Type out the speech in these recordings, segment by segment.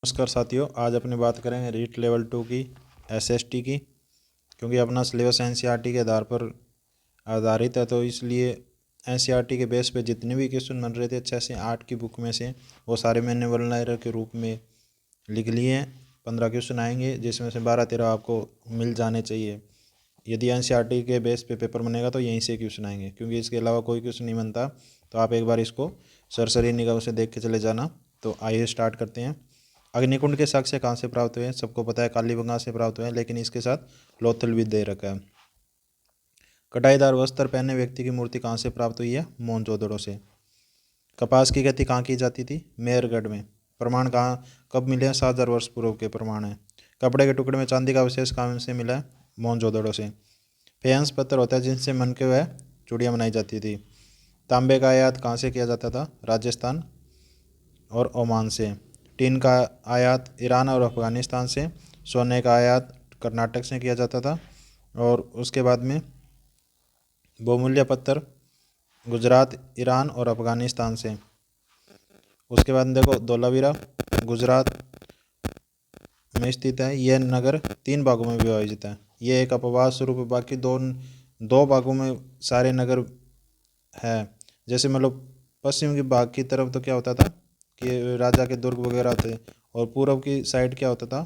नमस्कार साथियों, आज अपनी बात करेंगे रीट लेवल 2 की एसएसटी की। क्योंकि अपना सिलेबस एनसीईआरटी के आधार पर आधारित है, तो इसलिए एनसीईआरटी के बेस पे जितने भी क्वेश्चन बन रहे थे 6 से 8 की बुक में से वो सारे मैंने वन लाइनर के रूप में लिख लिए हैं। 15 क्वेश्चन आएंगे, जिसमें से 12-13 आपको मिल जाने चाहिए। यदि एनसीईआरटी के बेस पे पेपर बनेगा तो यहीं से क्वेश्चन आएंगे, क्योंकि इसके अलावा कोई क्वेश्चन नहीं बनता। तो आप एक बार इसको सरसरी निगाह से देख के चले जाना। तो आइए स्टार्ट करते हैं। अग्निकुंड के साक्ष्य कहाँ से प्राप्त हुए हैं? सबको पता है कालीबंगा से प्राप्त हुए हैं, लेकिन इसके साथ लोथल भी दे रखा है। कटाईदार वस्त्र पहने व्यक्ति की मूर्ति कहाँ से प्राप्त हुई है? मोहनजोदड़ो से। कपास की खेती कहाँ की जाती थी? मेहरगढ़ में। प्रमाण कहाँ कब मिले हैं? 7,000 वर्ष पूर्व के प्रमाण है। कपड़े के टुकड़े में चांदी का अवशेष कहाँ से मिला है? मोहनजोदड़ो से। फेयंस पत्थर होता है जिनसे मन के वह चूड़ियाँ बनाई जाती थी। तांबे का आयात कहाँ से किया जाता था? राजस्थान और ओमान से। टीन का आयात ईरान और अफ़गानिस्तान से। सोने का आयात कर्नाटक से किया जाता था। और उसके बाद में बहुमूल्य पत्थर गुजरात, ईरान और अफ़गानिस्तान से। उसके बाद में देखो धोलावीरा गुजरात में स्थित है। यह नगर 3 भागों में विभाजित है। यह एक अपवाद स्वरूप है, बाकी दो भागों में सारे नगर है। जैसे मतलब पश्चिम के भाग की तरफ तो क्या होता था कि राजा के दुर्ग वगैरह थे, और पूर्व की साइड क्या होता था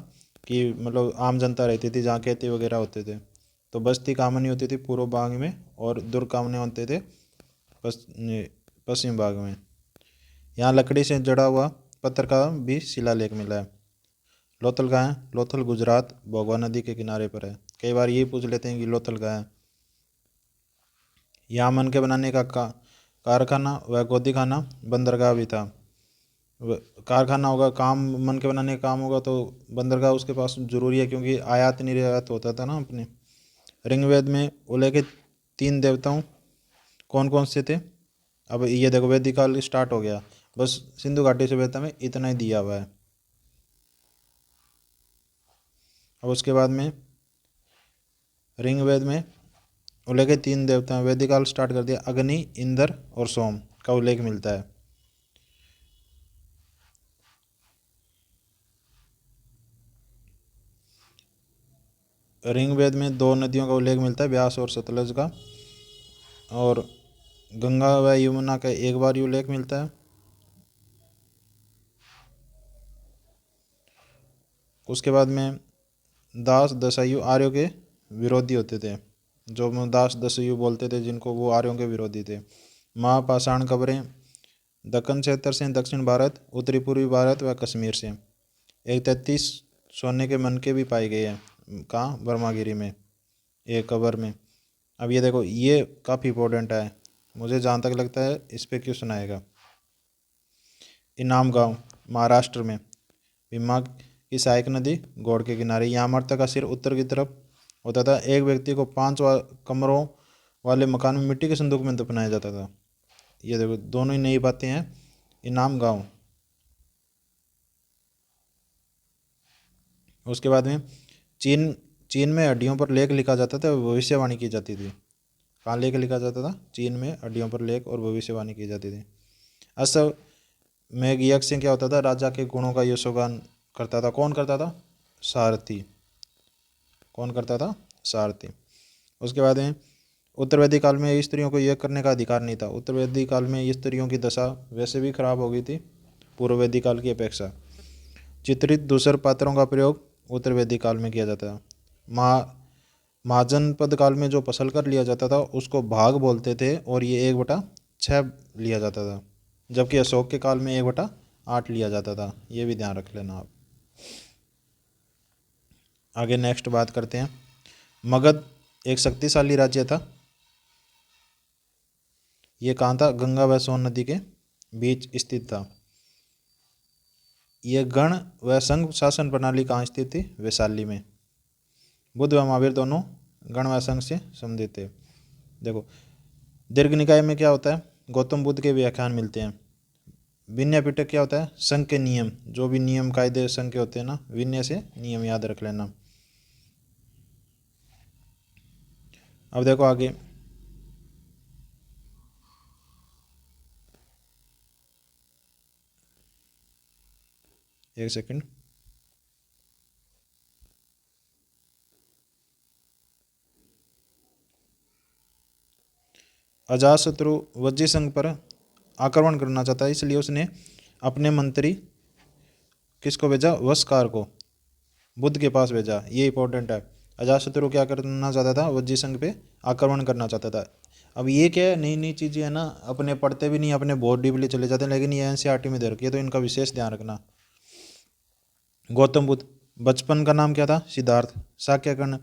कि मतलब आम जनता रहती थी, जहाँ खेती वगैरह होते थे। तो बस्ती कामनी होती थी पूर्व भाग में, और दुर्ग कामने होते थे पश्चिम भाग में। यहाँ लकड़ी से जड़ा हुआ पत्थर का भी शिलालेख मिला है। लोथल कहाँ है? लोथल गुजरात भोगवा नदी के किनारे पर है। कई बार ये पूछ लेते हैं कि लोथल कहाँ है। यहाँ मन के बनाने का कारखाना व गोदी खाना बंदरगाह भी था। कारखाना होगा, काम मन के बनाने का काम होगा, तो बंदरगाह उसके पास जरूरी है, क्योंकि आयात निर्यात होता था ना अपने। ऋग्वेद में उल्लेखित 3 देवताओं कौन कौन से थे? अब ये देखो, वैदिक काल स्टार्ट हो गया, बस सिंधु घाटी सभ्यता में इतना ही दिया हुआ है। अब उसके बाद में ऋग्वेद में उल्लेखित 3 देवता, वैदिक काल स्टार्ट कर दिया, अग्नि, इंद्र और सोम का उल्लेख मिलता है। ऋग्वेद में 2 नदियों का उल्लेख मिलता है, ब्यास और सतलज का। और गंगा व यमुना का एक बार ही उल्लेख मिलता है। उसके बाद में दास दस्यु आर्यों के विरोधी होते थे। जो दास दस्यु बोलते थे जिनको, वो आर्यों के विरोधी थे। महापाषाण कब्रें दक्कन क्षेत्र से, दक्षिण भारत, उत्तरी पूर्वी भारत व कश्मीर से। 133 सोने के मनके भी पाए गए हैं। कहाँ? बर्मागिरी में, एक कब्र में। अब ये देखो, ये काफ़ी इंपॉर्टेंट है, मुझे जहाँ तक लगता है इस पर क्वेश्चन आएगा। इनाम गांव महाराष्ट्र में, भीमा की सहायक नदी गौड़ के किनारे। यहाँ मर्द का सिर उत्तर की तरफ होता था। एक व्यक्ति को 5 कमरों वाले मकान में मिट्टी के संदूक में दफनाया जाता था। ये देखो, दोनों ही नई बातें हैं। इनाम गांव। उसके बाद में चीन चीन में हड्डियों पर लेख लिखा जाता था, भविष्यवाणी की जाती थी। कहाँ लेख लिखा जाता था? चीन में हड्डियों पर लेख और भविष्यवाणी की जाती थी। असल में यज्ञ क्या होता था? राजा के गुणों का यशोगान करता था। कौन करता था? सारथी। कौन करता था? सारथी। उसके बाद में उत्तर वैदिक काल में स्त्रियों को यज्ञ करने का अधिकार नहीं था। उत्तर वैदिक काल में स्त्रियों की दशा वैसे भी खराब हो गई थी पूर्व वैदिक काल की अपेक्षा। चित्रित दूसरे पात्रों का प्रयोग उत्तर वैदिक काल में किया जाता था। महाजनपद काल में जो फसल कर लिया जाता था उसको भाग बोलते थे, और ये 1/6 लिया जाता था। जबकि अशोक के काल में 1/8 लिया जाता था। ये भी ध्यान रख लेना आप। आगे नेक्स्ट बात करते हैं। मगध एक शक्तिशाली राज्य था। ये कहाँ था? गंगा व सोन नदी के बीच स्थित था। ये गण व संघ शासन प्रणाली कहाँ स्थित थी? वैशाली में। बुद्ध व महावीर दोनों गण व संघ से संबंधित थे। देखो, दीर्घ निकाय में क्या होता है? गौतम बुद्ध के व्याख्यान मिलते हैं। विनय पिटक क्या होता है? संघ के नियम, जो भी नियम कायदे संघ के होते हैं ना, विनय से नियम याद रख लेना। अब देखो आगे, एक सेकंड। अजातशत्रु वज्जी संघ पर आक्रमण करना चाहता है, इसलिए उसने अपने मंत्री किसको भेजा, वस्कार को बुद्ध के पास भेजा। ये इंपॉर्टेंट है। अजातशत्रु क्या करना चाहता था, वज्जी संघ पे आक्रमण करना चाहता था। अब ये क्या है, नई नई चीज़ें है ना, अपने पढ़ते भी नहीं, अपने बहुत डीपली चले जाते हैं, लेकिन ये एनसीईआरटी में दे रखी है, तो इनका विशेष ध्यान रखना। गौतम बुद्ध बचपन का नाम क्या था, सिद्धार्थ। साक्यकर्ण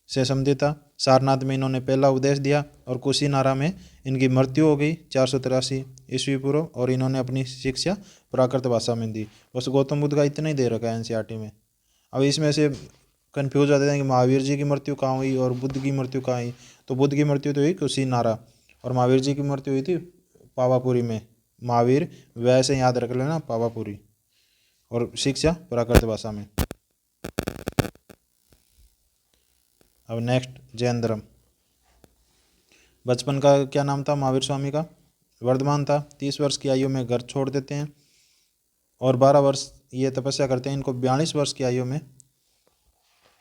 से समझे था। सारनाथ में इन्होंने पहला उपदेश दिया और कुशीनारा में इनकी मृत्यु हो गई 483 ईस्वी पूर्व, और इन्होंने अपनी शिक्षा प्राकृत भाषा में दी। बस गौतम बुद्ध का इतना ही दे रखा है एनसीईआरटी में। अब इसमें से कंफ्यूज हो जाते हैं कि महावीर जी की मृत्यु कहाँ हुई और बुद्ध की मृत्यु कहाँ हुई। तो बुद्ध की मृत्यु तो हुई कुशीनारा, और महावीर जी की मृत्यु हुई थी पावापुरी में। महावीर वैसे याद रख लेना, पावापुरी, और शिक्षा प्राकृत भाषा में। अब नेक्स्ट, जैन धर्म। बचपन का क्या नाम था महावीर स्वामी का, वर्धमान था। 30 वर्ष की आयु में घर छोड़ देते हैं और 12 वर्ष ये तपस्या करते हैं। इनको 42 वर्ष की आयु में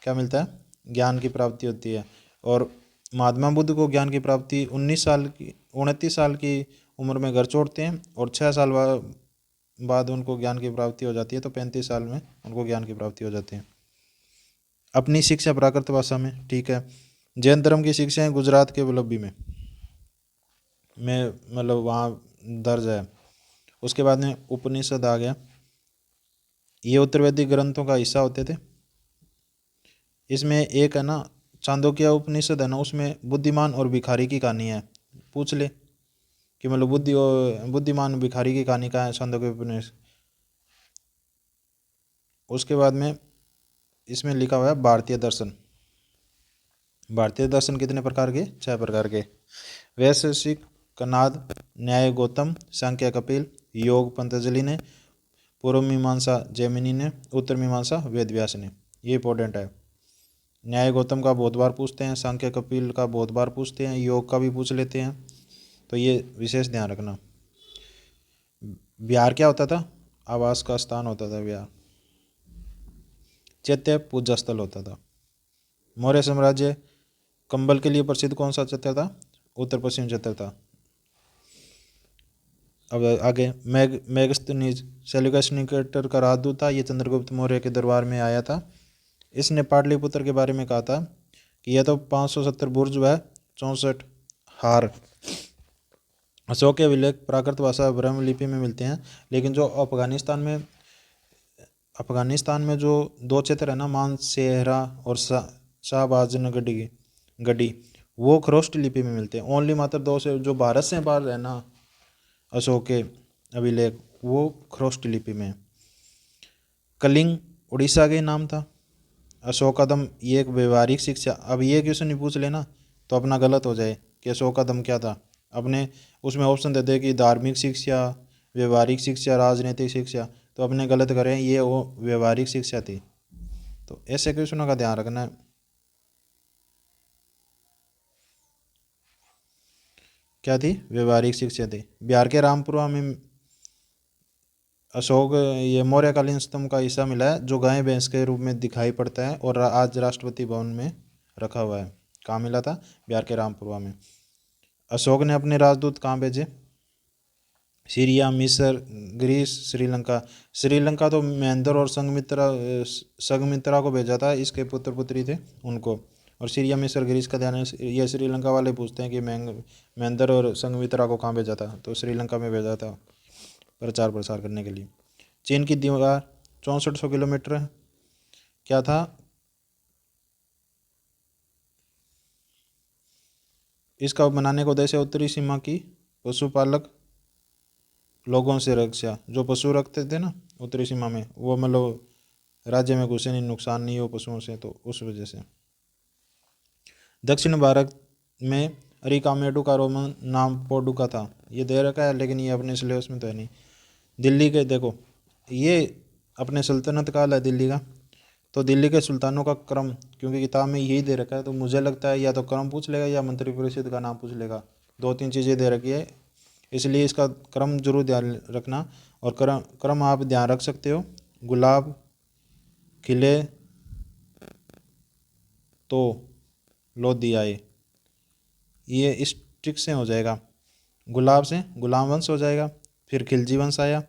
क्या मिलता है, ज्ञान की प्राप्ति होती है। और महात्मा बुद्ध को ज्ञान की प्राप्ति 29 साल की उम्र में घर छोड़ते हैं, और 6 साल बाद उनको ज्ञान की प्राप्ति हो जाती है, तो 35 साल में उनको ज्ञान की प्राप्ति हो जाती है। अपनी शिक्षा प्राकृत भाषा में, ठीक है। जैन धर्म की शिक्षाएं गुजरात के वल्लभी में मतलब वहाँ दर्ज है। उसके बाद में उपनिषद आ गया। ये उत्तर वैदिक ग्रंथों का हिस्सा होते थे। इसमें एक है ना चांदोक्य उपनिषद है ना, उसमें बुद्धिमान और भिखारी की कहानी है। पूछ ले कि मतलब बुद्धिमान भिखारी की कहानी का है चांदोक्य उपनिषद। उसके बाद में इसमें लिखा हुआ है भारतीय दर्शन। भारतीय दर्शन कितने प्रकार के, 6 प्रकार के। वैशेषिक कनाद, न्याय गौतम, सांख्य कपिल, योग पतंजलि ने, पूर्व मीमांसा जैमिनी ने, उत्तर मीमांसा वेदव्यास ने। ये इंपॉर्टेंट है। न्याय गौतम का बहुत बार पूछते हैं, सांख्य कपिल का बहुत बार पूछते हैं, योग का भी पूछ लेते हैं, तो ये विशेष ध्यान रखना। बिहार क्या होता था, आवास का स्थान होता था बिहार। चैत्य पूजा स्थल होता था। मौर्य साम्राज्य कंबल के लिए प्रसिद्ध कौन सा क्षेत्र था, उत्तर पश्चिम क्षेत्र था। अब आगे मेगस्थनीज सेल्यूकस निकेटर का राजदूत था। ये चंद्रगुप्त मौर्य के दरबार में आया था। इसने पाटलिपुत्र के बारे में कहा था कि यह तो 570 बुर्ज व 64 हार। अशोक के अभिलेख प्राकृत भाषा ब्रह्म लिपि में मिलते हैं, लेकिन जो अफगानिस्तान में जो 2 क्षेत्र है ना, मानसेहरा और शाहबाजन गढ़ी, वो खरोष्ट लिपि में मिलते हैं। ओनली मात्र 2 से जो भारत से बाहर है ना अशोक के अभिलेख, वो खरोष्ट लिपि में। कलिंग उड़ीसा के नाम था। अशोकादम ये एक व्यवहारिक शिक्षा। अब ये क्वेश्चन नहीं पूछ लेना तो अपना गलत हो जाए कि अशोकादम क्या था। अपने उसमें ऑप्शन देते हैं कि धार्मिक शिक्षा, व्यवहारिक शिक्षा, राजनीतिक शिक्षा, तो अपने गलत करें, ये वो व्यवहारिक शिक्षा थी। तो ऐसे क्वेश्चनों का ध्यान रखना है। क्या थी, व्यवहारिक शिक्षा थी। बिहार के रामपुरा में अशोक ये मौर्यकालीन स्तंभ का हिस्सा मिला है, जो गाय भैंस के रूप में दिखाई पड़ता है और आज राष्ट्रपति भवन में रखा हुआ है। कहाँ मिला था, बिहार के रामपुरा में। अशोक ने अपने राजदूत कहाँ भेजे, सीरिया, मिस्र, ग्रीस, श्रीलंका। श्रीलंका तो महेंद्र और संघमित्रा को भेजा था, इसके पुत्र पुत्री थे उनको। और सीरिया, मिस्र, ग्रीस का ध्यान ये श्रीलंका वाले पूछते हैं कि महेंद्र और संघमित्रा को कहाँ भेजा था, तो श्रीलंका में भेजा था प्रचार प्रसार करने के लिए। चीन की दीवार 6400 किलोमीटर है। क्या था, इसका बनाने का उद्देश्य उत्तरी सीमा की पशुपालक लोगों से रक्षा। जो पशु रखते थे ना उत्तरी सीमा में, वो मतलब राज्य में घुसे नहीं, नुकसान नहीं हो पशुओं से, तो उस वजह से। दक्षिण भारत में अरिकामेडू का रोमन नाम पोडुका था। ये दे रखा है, लेकिन ये अपने सिलेबस में तो है नहीं। दिल्ली के देखो, ये अपने सल्तनत काल है दिल्ली का, तो दिल्ली के सुल्तानों का क्रम, क्योंकि किताब में यही दे रखा है, तो मुझे लगता है या तो क्रम पूछ लेगा या मंत्रिपरिषद का नाम पूछ लेगा। 2-3 चीज़ें दे रखी है, इसलिए इसका क्रम जरूर ध्यान रखना। और क्रम आप ध्यान रख सकते हो, गुलाब खिले तो लोधी आए, ये इस ट्रिक से हो जाएगा। गुलाब से गुलाम वंश हो जाएगा, फिर खिलजी वंश आया,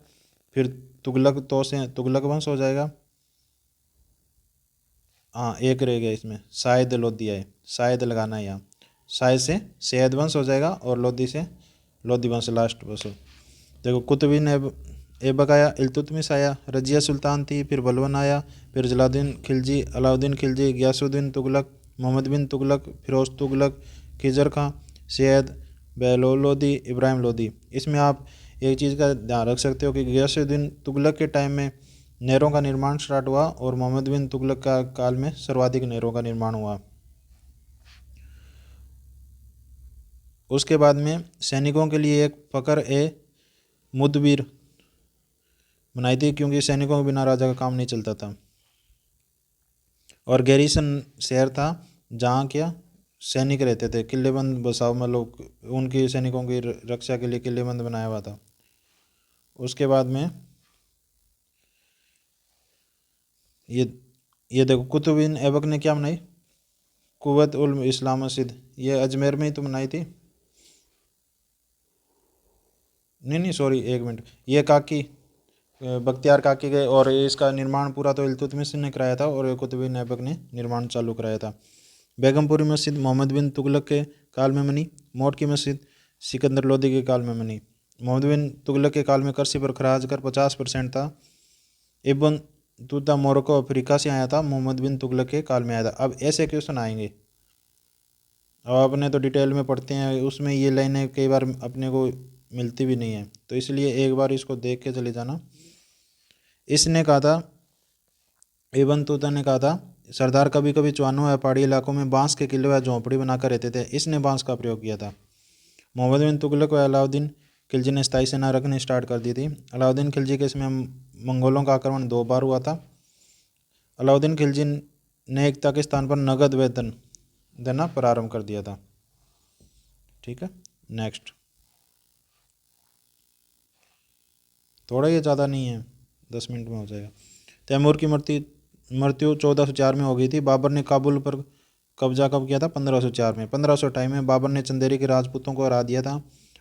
फिर तुगलक तो से तुगलक वंश हो जाएगा। हाँ एक रह गया इसमें, शायद लोधी है, शायद लगाना है यहाँ, शायद से सैयद वंश हो जाएगा और लोधी से लोधी वंश लास्ट बस। देखो कुतुबुद्दीन ऐबक आया, इल्तुतमिश आया, रजिया सुल्तान थी, फिर बलबन आया, फिर जलालुद्दीन खिलजी, अलाउद्दीन खिलजी, गियासुद्दीन तुगलक, मोहम्मद बिन तुगलक, फिरोज तुगलक, खिजर खां, सैयद, बहलोल लोधी, इब्राहिम लोधी। इसमें आप एक चीज़ का ध्यान रख सकते हो कि गियासुद्दीन तुगलक के टाइम में नहरों का निर्माण स्टार्ट हुआ और मोहम्मद बिन तुगलक का काल में सर्वाधिक नहरों का निर्माण हुआ। उसके बाद में सैनिकों के लिए एक फ़क्र ए मुदबिर बनाई थी, क्योंकि सैनिकों के बिना राजा का काम नहीं चलता था। और गैरीसन शहर था जहाँ क्या सैनिक रहते थे, किलेबंद बसाव में लोग, उनकी सैनिकों की रक्षा के लिए किलेबंद बनाया हुआ था। उसके बाद में ये देखो कुतुबुद्दीन ऐबक ने क्या बनाई, कुव्वत उल इस्लाम मस्जिद, ये अजमेर में ही तो बनाई थी। नहीं सॉरी एक मिनट, ये काकी बख्तियार काकी गए और इसका निर्माण पूरा तो इल्तुतमिश ने कराया था और कुतुबुद्दीन ऐबक ने निर्माण चालू कराया था। बेगमपुरी मस्जिद मोहम्मद बिन तुगलक के काल में बनी। मोट की मस्जिद सिकंदर लोदी के काल में बनी। मोहम्मद बिन तुगलक के काल में कृषि पर खराज कर 50% था। इब्न तुता मोरक्को अफ्रीका से आया था, मोहम्मद बिन तुगलक के काल में आया था। अब ऐसे क्वेश्चन आएंगे, अब अपने तो डिटेल में पढ़ते हैं, उसमें ये लाइनें कई बार अपने को मिलती भी नहीं है, तो इसलिए एक बार इसको देख के चले जाना। इसने कहा था, इब्न तुता ने कहा था, सरदार कभी कभी चौहानों या पहाड़ी इलाकों में बांस के किले या झोंपड़ी बनाकर रहते थे, इसने बांस का प्रयोग किया था। मोहम्मद बिन तुगलक व अलाउद्दीन खिलजी ने स्थायी सेना रखनी स्टार्ट कर दी थी। अलाउद्दीन खिलजी के समय मंगोलों का आक्रमण 2 बार हुआ था। अलाउद्दीन खिलजी ने एकता के स्थान पर नगद वेतन देना प्रारंभ कर दिया था। ठीक है, नेक्स्ट, थोड़ा ये ज़्यादा नहीं है, 10 मिनट में हो जाएगा। तैमूर की मृत्यु 1404 में हो गई थी। बाबर ने काबुल पर कब्जा कब किया था? 1504 में। 1528 में बाबर ने चंदेरी के राजपूतों को हरा दिया था।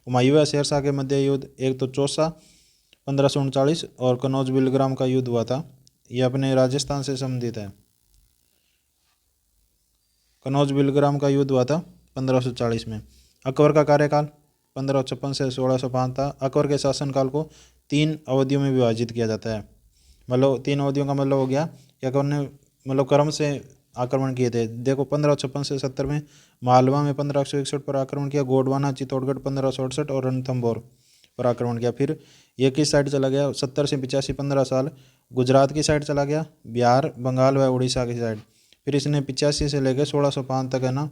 हुमायूं व शेरशाह के मध्य युद्ध, एक तो चौसा 1539 और कनौज बिलग्राम का युद्ध हुआ था। ये अपने राजस्थान से संबंधित है। कनौज बिलग्राम का युद्ध हुआ था 1540 में। अकबर का कार्यकाल 1556 से 1605 था। अकबर के शासनकाल को 3 अवधियों में विभाजित किया जाता है। मतलब 3 अवधियों का मतलब हो गया कि अकबर ने मतलब क्रम से आक्रमण किए थे। देखो 1556 से 70 में मालवा में 1561 पर आक्रमण किया, गोंडवाना चित्तौड़गढ़ 1568 और रणथंभौर पर आक्रमण किया। फिर ये किस साइड चला गया? 70 से 85 15 साल गुजरात की साइड चला गया, बिहार बंगाल व उड़ीसा की साइड। फिर इसने 85 से लेकर 1605 तक है ना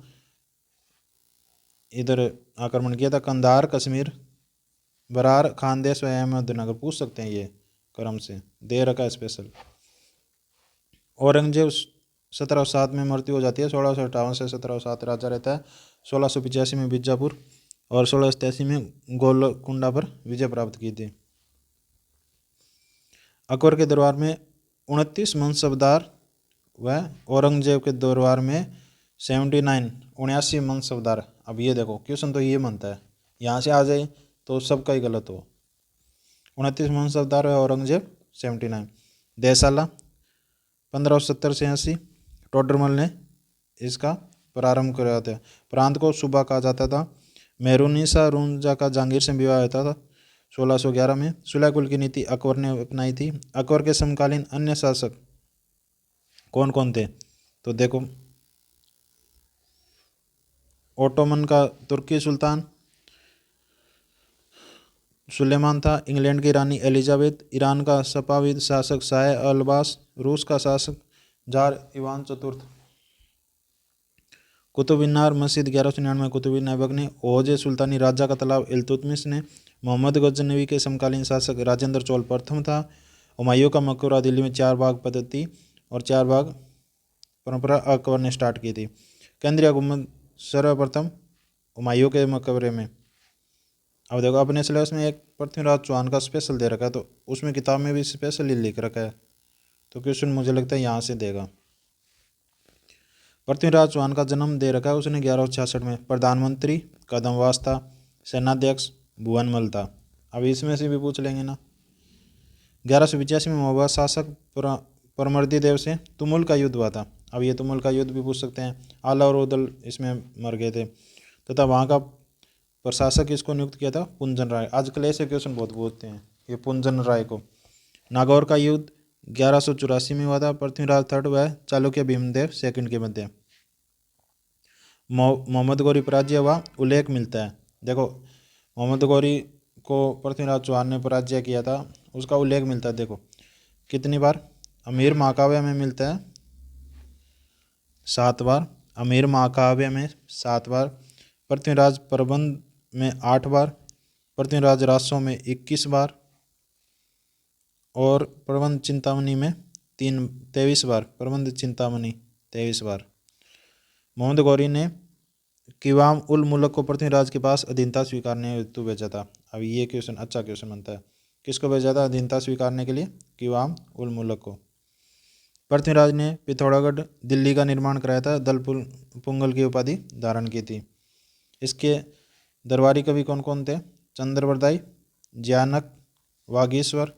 इधर आक्रमण किया था। कंधार, कश्मीर, बरार, खानदेश व अहमदनगर। पूछ सकते हैं, ये क्रम से दे रखा है स्पेशल। औरंगजेब 1707 में मृत्यु हो जाती है। 1658 से 1707 राजा रहता है। 1685 में बीजापुर और 1687 में गोलकुंडा पर विजय प्राप्त की थी। अकबर के दरबार में 29 मनसबदार व औरंगजेब के दरबार में 79 मनसबदार। अब ये देखो क्वेश्चन तो ये बनता है, यहाँ से आ जाए तो सबका ही गलत हो। 29 मनसबदार व औरंगजेब 79। देसाला 1570 से 80 टोडरमल ने इसका प्रारंभ कराया था। प्रांत को सूबा कहा जाता था। मेहरुनिसा रूंजा का जहांगीर से विवाह होता था 1611 में। सुलह कुल की नीति अकबर ने अपनाई थी। अकबर के समकालीन अन्य शासक कौन कौन थे? तो देखो, ओटोमन का तुर्की सुल्तान सुलेमान था। इंग्लैंड की रानी एलिजाबेथ। ईरान का सफाविद शासक शाह अब्बास। रूस का शासक जार इवान चतुर्थ। कुतुब मीनार मस्जिद 1199 कुतुबुद्दीन ऐबक ने। ओहजे सुल्तानी राजा का तालाब इल्तुतमिश ने। मोहम्मद गजनवी के समकालीन शासक राजेंद्र चोल प्रथम था। हुमायूं का मकबरा दिल्ली में 4 बाग पद्धति और 4 बाग परंपरा अकबर ने स्टार्ट की थी। केंद्रीय हुकूमत सर्वप्रथम हुमायूं के मकबरे में। अब देखो अपने सिलेबस में एक पृथ्वीराज चौहान का स्पेशल दे रखा है, तो उसमें किताब में भी स्पेशल ही लिख रखा है, तो क्वेश्चन मुझे लगता है यहाँ से देगा। पृथ्वीराज चौहान का जन्म दे रखा है उसने 1166 में। प्रधानमंत्री, कदमवास था, सेनाध्यक्ष, भुवनमल था। अब इसमें से भी पूछ लेंगे ना। 1185 में मौवा शासक परमर्दी देव से तुमुल का युद्ध हुआ था। अब ये तुमुल का युद्ध भी पूछ सकते हैं। आला और उदल इसमें मर गए थे तथा वहाँ का प्रशासक इसको नियुक्त किया था पुंजन राय। आजकल ऐसे क्वेश्चन बहुत पूछते हैं ये पुंजन राय को। नागौर का युद्ध 1184 में हुआ था पृथ्वीराज थर्ड व चालुक्य भीमदेव सेकंड के मध्य। मोहम्मद गौरी पराजय हुआ उल्लेख मिलता है। देखो मोहम्मद गौरी को पृथ्वीराज चौहान ने पराजय किया था, उसका उल्लेख मिलता है। देखो कितनी बार, अमीर महाकाव्य में मिलता है 7 बार, अमीर महाकाव्य में 7 बार, पृथ्वीराज प्रबंध में 8 बार, पृथ्वीराज रासों में 21 बार और प्रबंध चिंतामणि में 23 बार। प्रबंध चिंतामणि 23 बार। मोहम्मद गौरी ने किवाम उल मुल्क को पृथ्वीराज के पास अधीनता स्वीकारने हेतु भेजा था। अब ये क्वेश्चन अच्छा क्वेश्चन बनता है। किसको भेजा था अधीनता स्वीकारने के लिए? किवाम उल मुल्क को। पृथ्वीराज ने पिथौरागढ़ दिल्ली का निर्माण कराया था, दल पुंगल की उपाधि धारण की थी। इसके दरबारी कवि कौन कौन थे? चंद्रवरदाई, ज्ञानक, वागीश्वर,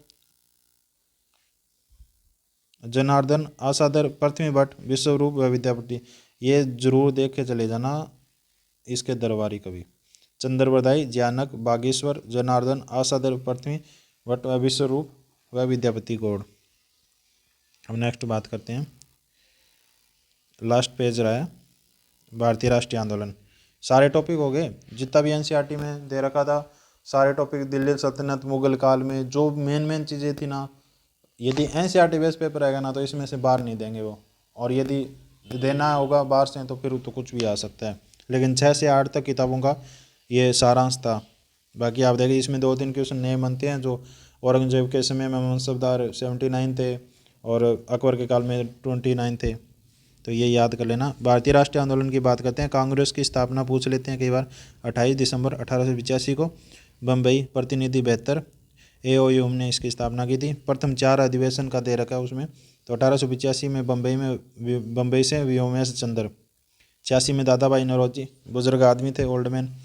जनार्दन, आसादर, पृथ्वी भट्ट, विश्वरूप व विद्यापति। ये जरूर देख के चले जाना इसके दरबारी कवि। चंद्रवरदाई, ज्ञानक, बागेश्वर, जनार्दन, आसादर, पृथ्वी भट्ट व विश्वरूप व विद्यापति गौड़। अब नेक्स्ट बात करते हैं, लास्ट पेज रहा है भारतीय राष्ट्रीय आंदोलन। सारे टॉपिक हो गए जितना भी एनसीईआरटी में दे रखा था, सारे टॉपिक दिल्ली सल्तनत, मुगल काल में जो मेन चीज़ें थी ना, यदि एनसीईआरटी बेस पेपर आएगा ना तो इसमें से बाहर नहीं देंगे वो, और यदि देना होगा बाहर से तो फिर तो कुछ भी आ सकता है। लेकिन 6 से 8 तक किताबों का ये सारांश था। बाकी आप देखिए इसमें 2-3 क्वेश्चन नए बनते हैं, जो औरंगजेब के समय में मनसबदार 79 थे और अकबर के काल में 29 थे, तो ये याद कर लेना। भारतीय राष्ट्रीय आंदोलन की बात करते हैं। कांग्रेस की स्थापना पूछ लेते हैं कई बार। 28 दिसंबर 1885 को बम्बई प्रतिनिधि 72 AOU ने इसकी स्थापना की थी। प्रथम 4 अधिवेशन का दे रखा है उसमें। तो 1885 में बम्बई से व्योमेश चंद्र, 86 में दादा भाई नौरोजी, बुजुर्ग आदमी थे, ओल्ड मैन।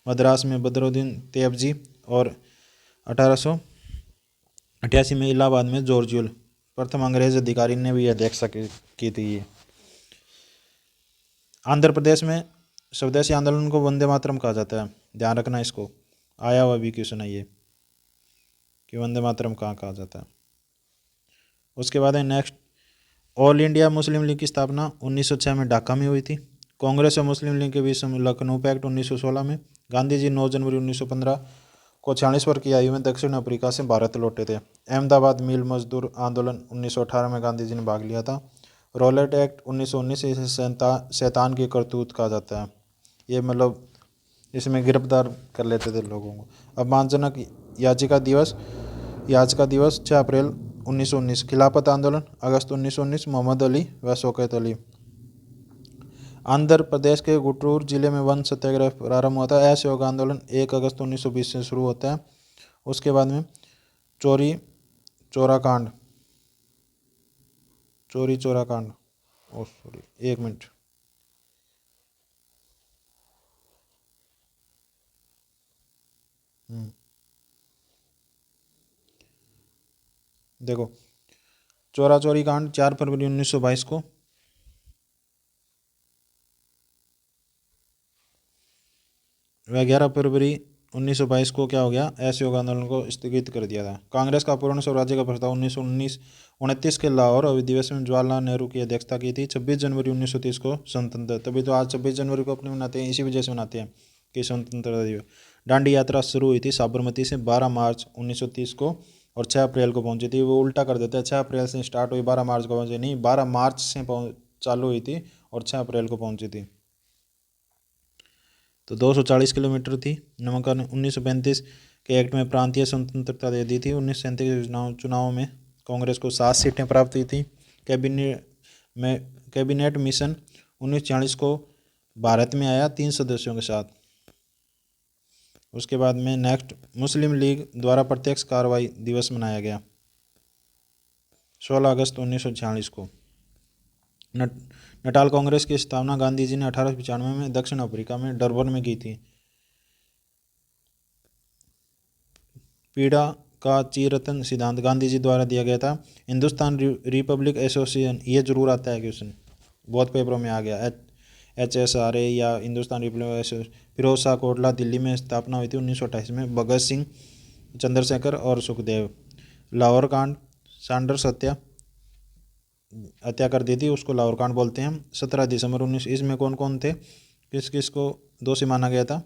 मद्रास में बदरुद्दीन तैयबजी और 1888 में इलाहाबाद में जॉर्जियल, प्रथम अंग्रेज अधिकारी ने भी यह देख सके की थी ये। आंध्र प्रदेश में स्वदेशी आंदोलन को वंदे मातरम कहा जाता है, ध्यान रखना इसको। आया हुआ भी क्वेश्चन है ये कि वंदे मातरम कहाँ कहा जाता है। उसके बाद है next, all India Muslim league की स्थापना 1906 में ढाका में हुई थी। कांग्रेस और मुस्लिम लीग के बीच लखनऊ पैक्ट 1916 में। गांधी जी 9 जनवरी 1915 को 46 वर्ष की आयु में दक्षिण अफ्रीका से भारत लौटे थे। अहमदाबाद मिल मजदूर आंदोलन 1918 में गांधी जी ने भाग लिया था। रॉलेट एक्ट 1919 से इसे शैतान की करतूत कहा जाता है। ये मतलब इसमें गिरफ्तार कर लेते थे लोगों को। अपमानजनक याचिका दिवस 6 अप्रैल 1919। खिलाफत आंदोलन अगस्त 1919, मोहम्मद अली व शौकत अली। आंध्र प्रदेश के गुंटूर जिले में वन सत्याग्रह प्रारंभ हुआ था। असहयोग आंदोलन 1 अगस्त 1920 से शुरू होता है। उसके बाद में चोरी चोरा कांड, एक मिनट, देखो चोरी कांड 4 फरवरी 1922 को, वह 11 फरवरी 1922 को क्या हो गया, असहयोग आंदोलन को स्थगित कर दिया था। कांग्रेस का पूर्ण स्वराज्य का प्रस्ताव 1929 के लाहौर अधिवेशन में जवाहरलाल नेहरू की अध्यक्षता की थी। 26 जनवरी 1930 को स्वतंत्रता, तभी तो आज 26 जनवरी को अपने मनाते हैं, इसी वजह से मनाते हैं कि स्वतंत्रता दिवस। दांडी यात्रा शुरू हुई थी साबरमती से 12 मार्च 1930 को और 6 अप्रैल को पहुंची थी। वो उल्टा कर देते हैं, 6 अप्रैल से स्टार्ट हुई 12 मार्च को पहुंची, नहीं 12 मार्च से चालू हुई थी और 6 अप्रैल को पहुंची थी। तो 240 किलोमीटर थी। नामांकन 1935 के एक्ट में प्रांतीय स्वतंत्रता दे दी थी। 1937 के चुनाव में कांग्रेस को 7 सीटें प्राप्त हुई थी। कैबिनेट मिशन 1940 को भारत में आया 3 सदस्यों के साथ। उसके बाद में नेक्स्ट, मुस्लिम लीग द्वारा प्रत्यक्ष कार्रवाई दिवस मनाया गया 16 अगस्त 1946 को। नटाल कांग्रेस की स्थापना गांधी जी ने 1895 में दक्षिण अफ्रीका में डरबन में की थी। पीड़ा का चिरतन सिद्धांत गांधी जी द्वारा दिया गया था। हिंदुस्तान रिपब्लिक एसोसिएशन, ये जरूर आता है क्वेश्चन, बहुत पेपरों में आ गया। HSRA या हिंदुस्तान रिपब्लिक एसोसिएशन। फिरोज शाह कोटला दिल्ली में स्थापना हुई थी 1928 में। भगत सिंह, चंद्रशेखर और सुखदेव। लाहौर कांड, सांडर्स हत्या कर दी थी, उसको लाहौर कांड बोलते हैं। 17 दिसंबर 19, इसमें कौन कौन थे, किस किस को दोषी माना गया था?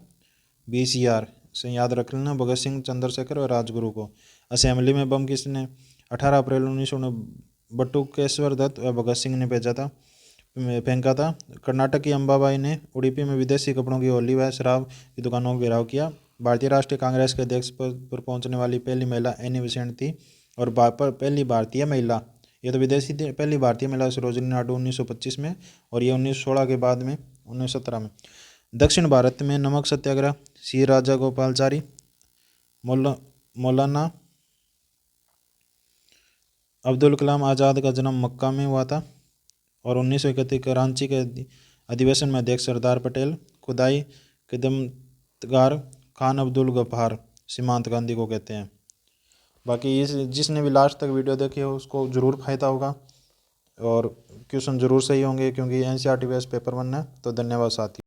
BCR से याद रख लेना, भगत सिंह, चंद्रशेखर और राजगुरु को। असेंबली में बम किसने 18 अप्रैल 1919 बटुकेश्वर दत्त व भगत सिंह ने फेंका था। कर्नाटक की अंबाबाई ने उडुपी में विदेशी कपड़ों की होली व शराब की दुकानों को घेराव किया। भारतीय राष्ट्रीय कांग्रेस के अध्यक्ष पद पर पहुंचने वाली पहली महिला एनी बेसेंट थी। और पहली भारतीय महिला, ये तो विदेशी थी, पहली भारतीय महिला सरोजिनी नायडू 1925 में, और ये 1916 के बाद में 1917 में। दक्षिण भारत में नमक सत्याग्रह, सी राजा गोपालचारी। मौलाना अब्दुल कलाम आज़ाद का जन्म मक्का में हुआ था। और 1931 कराची के अधिवेशन में अध्यक्ष सरदार पटेल। खुदाई खिदमतगार खान अब्दुल गफ्फार सीमांत गांधी को कहते हैं। बाकी इस जिसने भी लास्ट तक वीडियो देखी हो उसको ज़रूर फ़ायदा होगा और क्वेश्चन ज़रूर सही होंगे, क्योंकि NCERT बेस्ड पेपर 1 है। तो धन्यवाद साथी।